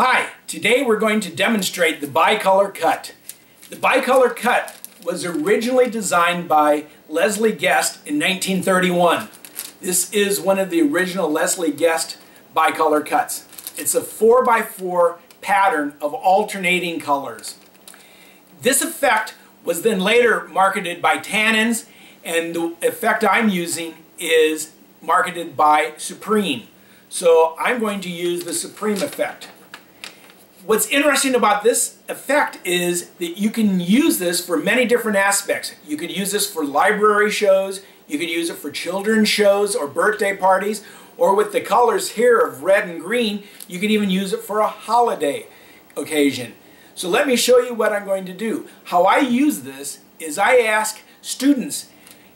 Hi, today we're going to demonstrate the bicolor cut. The bicolor cut was originally designed by Leslie Guest in 1931. This is one of the original Leslie Guest bicolor cuts. It's a 4x4 pattern of alternating colors. This effect was then later marketed by Tannins, and the effect I'm using is marketed by Supreme. So I'm going to use the Supreme effect. What's interesting about this effect is that you can use this for many different aspects. You could use this for library shows, you could use it for children's shows or birthday parties, or with the colors here of red and green, you could even use it for a holiday occasion. So let me show you what I'm going to do. How I use this is I ask students,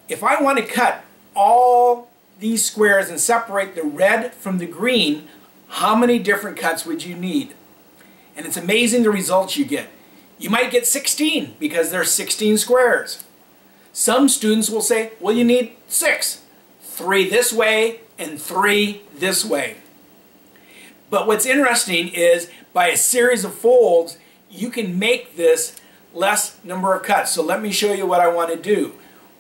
if I want to cut all these squares and separate the red from the green, how many different cuts would you need? And it's amazing the results you get. You might get 16 because there's 16 squares. Some students will say, well, you need 6. 3 this way and 3 this way. But what's interesting is by a series of folds, you can make this less number of cuts. So let me show you what I want to do.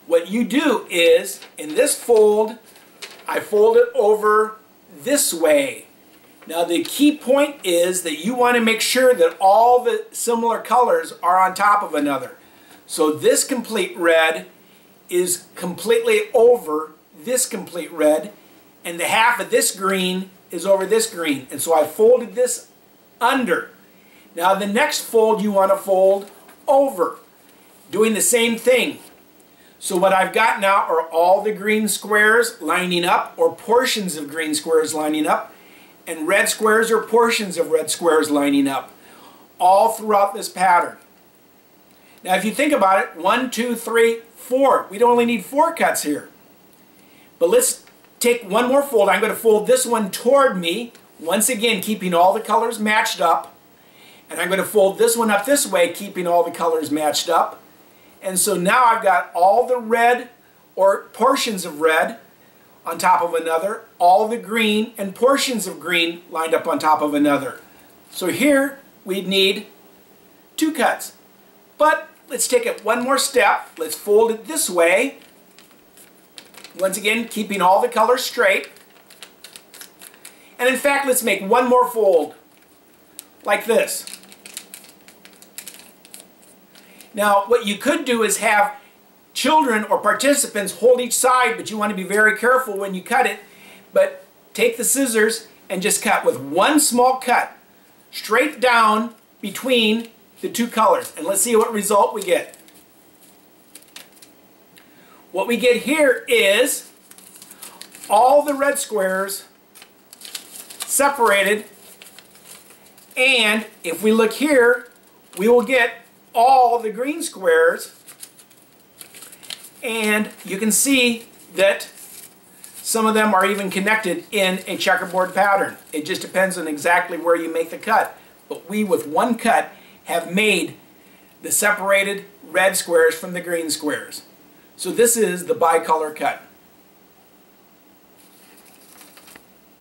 What you do is, in this fold, I fold it over this way. Now the key point is that you want to make sure that all the similar colors are on top of another. So this complete red is completely over this complete red, and the half of this green is over this green. And so I folded this under. Now the next fold you want to fold over, doing the same thing. So what I've got now are all the green squares lining up, or portions of green squares lining up, and red squares or portions of red squares lining up, all throughout this pattern. Now if you think about it, 1, 2, 3, 4. We'd only need 4 cuts here. But let's take one more fold. I'm going to fold this one toward me, once again keeping all the colors matched up. And I'm going to fold this one up this way, keeping all the colors matched up. And so now I've got all the red, or portions of red, on top of another, all the green and portions of green lined up on top of another. So here we'd need 2 cuts. But let's take it one more step. Let's fold it this way. Once again, keeping all the colors straight. And in fact, let's make one more fold, like this. Now, what you could do is have children or participants hold each side, but you want to be very careful when you cut it. But take the scissors and just cut with one small cut straight down between the 2 colors. And let's see what result we get. What we get here is all the red squares separated, and if we look here, we will get all the green squares, and you can see that some of them are even connected in a checkerboard pattern. It just depends on exactly where you make the cut. But we, with one cut, have made the separated red squares from the green squares. So this is the bicolor cut.